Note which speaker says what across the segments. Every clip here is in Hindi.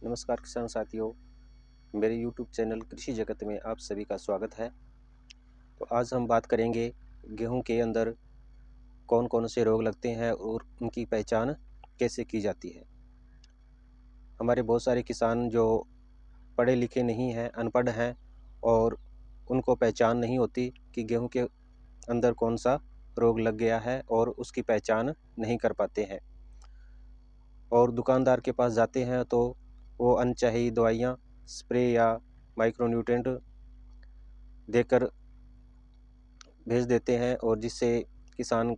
Speaker 1: नमस्कार किसान साथियों, मेरे YouTube चैनल कृषि जगत में आप सभी का स्वागत है। तो आज हम बात करेंगे गेहूं के अंदर कौन कौन से रोग लगते हैं और उनकी पहचान कैसे की जाती है। हमारे बहुत सारे किसान जो पढ़े लिखे नहीं हैं, अनपढ़ हैं और उनको पहचान नहीं होती कि गेहूं के अंदर कौन सा रोग लग गया है और उसकी पहचान नहीं कर पाते हैं और दुकानदार के पास जाते हैं तो वो अनचाही दवाइयाँ, स्प्रे या माइक्रोन्यूट्रेंट देकर भेज देते हैं और जिससे किसान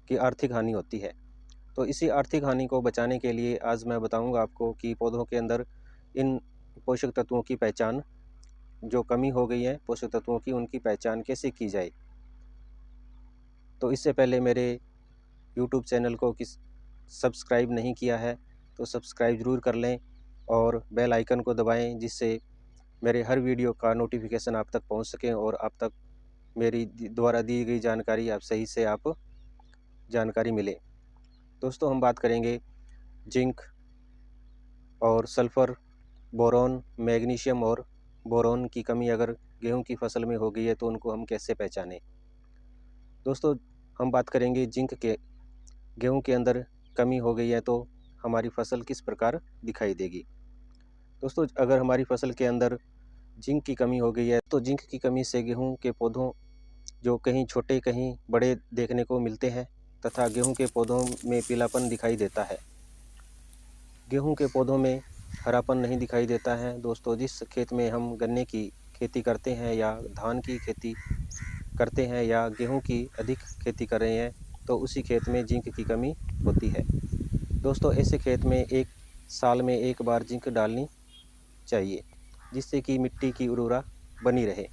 Speaker 1: की आर्थिक हानि होती है। तो इसी आर्थिक हानि को बचाने के लिए आज मैं बताऊंगा आपको कि पौधों के अंदर इन पोषक तत्वों की पहचान, जो कमी हो गई है पोषक तत्वों की, उनकी पहचान कैसे की जाए। तो इससे पहले मेरे YouTube चैनल को सब्सक्राइब नहीं किया है तो सब्सक्राइब ज़रूर कर लें और बेल आइकन को दबाएं, जिससे मेरे हर वीडियो का नोटिफिकेशन आप तक पहुंच सके और आप तक मेरी द्वारा दी गई जानकारी आप सही से आप जानकारी मिले। दोस्तों, हम बात करेंगे जिंक और सल्फ़र, बोरॉन, मैग्नीशियम और बोरॉन की कमी अगर गेहूं की फसल में हो गई है तो उनको हम कैसे पहचानें। दोस्तों, हम बात करेंगे जिंक के। गेहूं के अंदर कमी हो गई है तो हमारी फसल किस प्रकार दिखाई देगी। दोस्तों, अगर हमारी फसल के अंदर जिंक की कमी हो गई है तो जिंक की कमी से गेहूं के पौधों जो कहीं छोटे कहीं बड़े देखने को मिलते हैं तथा गेहूं के पौधों में पीलापन दिखाई देता है। गेहूं के पौधों में हरापन नहीं दिखाई देता है। दोस्तों, जिस खेत में हम गन्ने की खेती करते हैं या धान की खेती करते हैं या गेहूं की अधिक खेती कर रहे हैं तो उसी खेत में जिंक की कमी होती है। दोस्तों, ऐसे खेत में एक साल में एक बार जिंक डालनी चाहिए, जिससे कि मिट्टी की उर्वरा बनी रहे,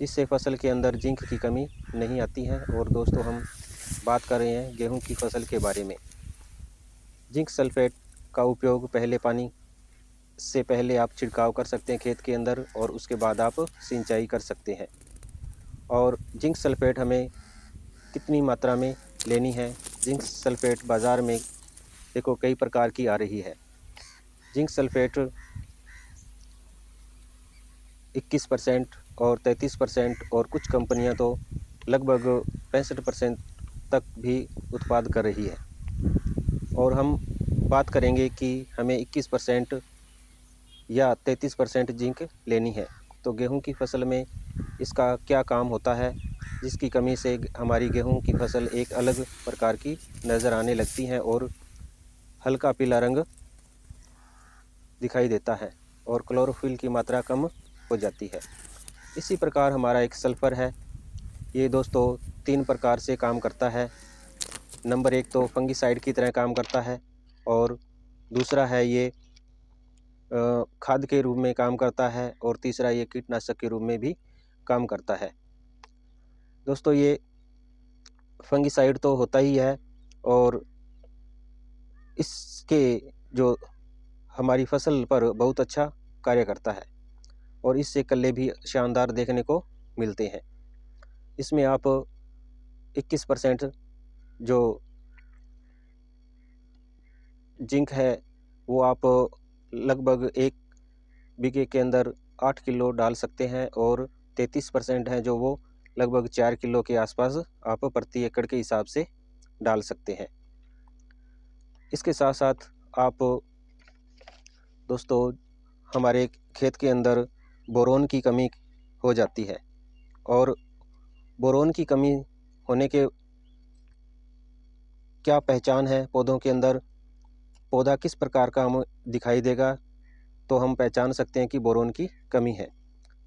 Speaker 1: जिससे फसल के अंदर जिंक की कमी नहीं आती है। और दोस्तों, हम बात कर रहे हैं गेहूं की फसल के बारे में। जिंक सल्फेट का उपयोग पहले पानी से पहले आप छिड़काव कर सकते हैं खेत के अंदर और उसके बाद आप सिंचाई कर सकते हैं। और जिंक सल्फेट हमें कितनी मात्रा में लेनी है। जिंक सल्फेट बाज़ार में देखो कई प्रकार की आ रही है। जिंक सल्फेट 21% और 33% और कुछ कंपनियां तो लगभग 65% तक भी उत्पाद कर रही है। और हम बात करेंगे कि हमें 21% या 33% जिंक लेनी है। तो गेहूं की फसल में इसका क्या काम होता है, जिसकी कमी से हमारी गेहूं की फसल एक अलग प्रकार की नज़र आने लगती है और हल्का पीला रंग दिखाई देता है और क्लोरोफिल की मात्रा कम हो जाती है। इसी प्रकार हमारा एक सल्फ़र है। ये दोस्तों 3 प्रकार से काम करता है। नंबर 1 तो फंगिसाइड की तरह काम करता है और दूसरा है ये खाद के रूप में काम करता है और तीसरा ये कीटनाशक के रूप में भी काम करता है। दोस्तों, ये फंगिसाइड तो होता ही है और इसके जो हमारी फसल पर बहुत अच्छा कार्य करता है और इससे कल्ले भी शानदार देखने को मिलते हैं। इसमें आप 21% जो जिंक है वो आप लगभग 1 बीघे के अंदर 8 किलो डाल सकते हैं और 33% है जो वो लगभग 4 किलो के आसपास आप प्रति एकड़ के हिसाब से डाल सकते हैं। इसके साथ साथ आप दोस्तों हमारे खेत के अंदर बोरोन की कमी हो जाती है और बोरोन की कमी होने के क्या पहचान है पौधों के अंदर, पौधा किस प्रकार का हमें दिखाई देगा तो हम पहचान सकते हैं कि बोरोन की कमी है।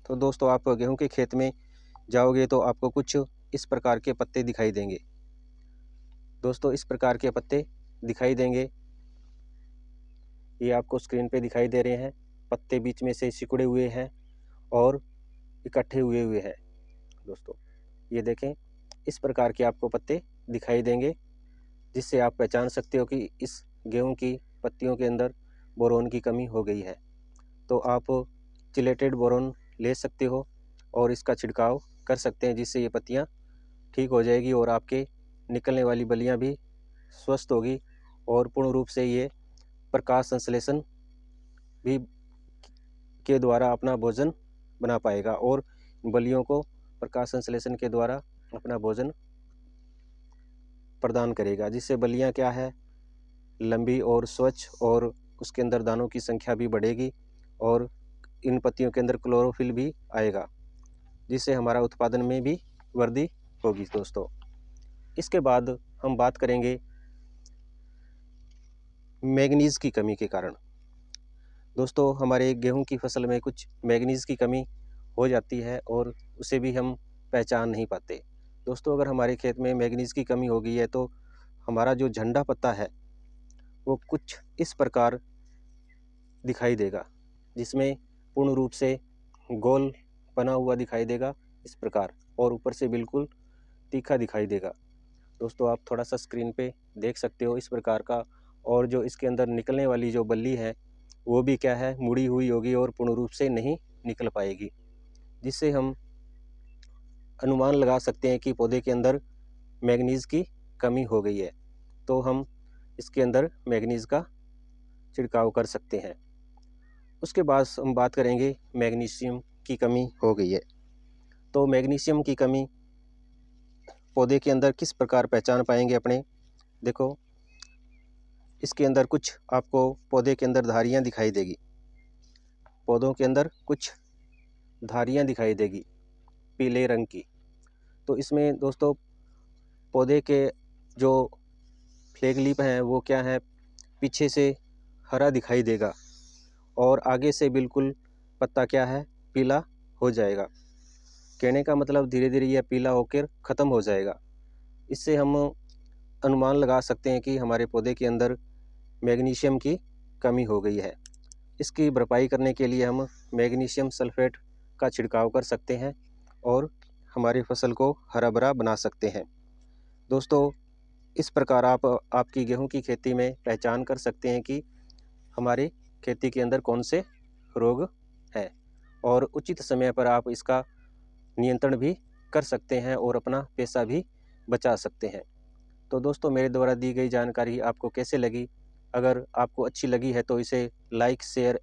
Speaker 1: तो दोस्तों, आप गेहूं के खेत में जाओगे तो आपको कुछ इस प्रकार के पत्ते दिखाई देंगे। दोस्तों, इस प्रकार के पत्ते दिखाई देंगे, ये आपको स्क्रीन पे दिखाई दे रहे हैं। पत्ते बीच में से सिकुड़े हुए हैं और इकट्ठे हुए हुए हैं। दोस्तों, ये देखें, इस प्रकार के आपको पत्ते दिखाई देंगे, जिससे आप पहचान सकते हो कि इस गेहूं की पत्तियों के अंदर बोरोन की कमी हो गई है। तो आप चिलेटेड बोरोन ले सकते हो और इसका छिड़काव कर सकते हैं, जिससे ये पत्तियां ठीक हो जाएगी और आपके निकलने वाली बलियां भी स्वस्थ होगी और पूर्ण रूप से ये प्रकाश संश्लेषण भी के द्वारा अपना भोजन बना पाएगा और बलियों को प्रकाश संश्लेषण के द्वारा अपना भोजन प्रदान करेगा, जिससे बलियां क्या है, लंबी और स्वच्छ, और उसके अंदर दानों की संख्या भी बढ़ेगी और इन पत्तियों के अंदर क्लोरोफिल भी आएगा, जिससे हमारा उत्पादन में भी वृद्धि होगी दोस्तों। इसके बाद हम बात करेंगे मैग्नीज की कमी के कारण। दोस्तों, हमारे गेहूं की फसल में कुछ मैग्नीज की कमी हो जाती है और उसे भी हम पहचान नहीं पाते। दोस्तों, अगर हमारे खेत में मैग्नीज की कमी हो गई है तो हमारा जो झंडा पत्ता है वो कुछ इस प्रकार दिखाई देगा, जिसमें पूर्ण रूप से गोल बना हुआ दिखाई देगा इस प्रकार, और ऊपर से बिल्कुल तीखा दिखाई देगा। दोस्तों, आप थोड़ा सा स्क्रीन पे देख सकते हो इस प्रकार का, और जो इसके अंदर निकलने वाली जो बल्ली है वो भी क्या है, मुड़ी हुई होगी और पूर्ण रूप से नहीं निकल पाएगी, जिससे हम अनुमान लगा सकते हैं कि पौधे के अंदर मैग्नीज की कमी हो गई है। तो हम इसके अंदर मैग्नीज का छिड़काव कर सकते हैं। उसके बाद हम बात करेंगे मैग्नीशियम की कमी हो गई है। तो मैग्नीशियम की कमी पौधे के अंदर किस प्रकार पहचान पाएंगे अपने, देखो इसके अंदर कुछ आपको पौधे के अंदर धारियां दिखाई देगी, पौधों के अंदर कुछ धारियां दिखाई देगी पीले रंग की। तो इसमें दोस्तों पौधे के जो फ्लैग लीफ हैं वो क्या है, पीछे से हरा दिखाई देगा और आगे से बिल्कुल पत्ता क्या है, पीला हो जाएगा। कहने का मतलब धीरे धीरे यह पीला होकर ख़त्म हो जाएगा। इससे हम अनुमान लगा सकते हैं कि हमारे पौधे के अंदर मैग्नीशियम की कमी हो गई है। इसकी भरपाई करने के लिए हम मैग्नीशियम सल्फेट का छिड़काव कर सकते हैं और हमारी फसल को हरा भरा बना सकते हैं। दोस्तों, इस प्रकार आप आपकी गेहूं की खेती में पहचान कर सकते हैं कि हमारे खेती के अंदर कौन से रोग हैं, और उचित समय पर आप इसका नियंत्रण भी कर सकते हैं और अपना पैसा भी बचा सकते हैं। तो दोस्तों, मेरे द्वारा दी गई जानकारी आपको कैसे लगी? अगर आपको अच्छी लगी है तो इसे लाइक, शेयर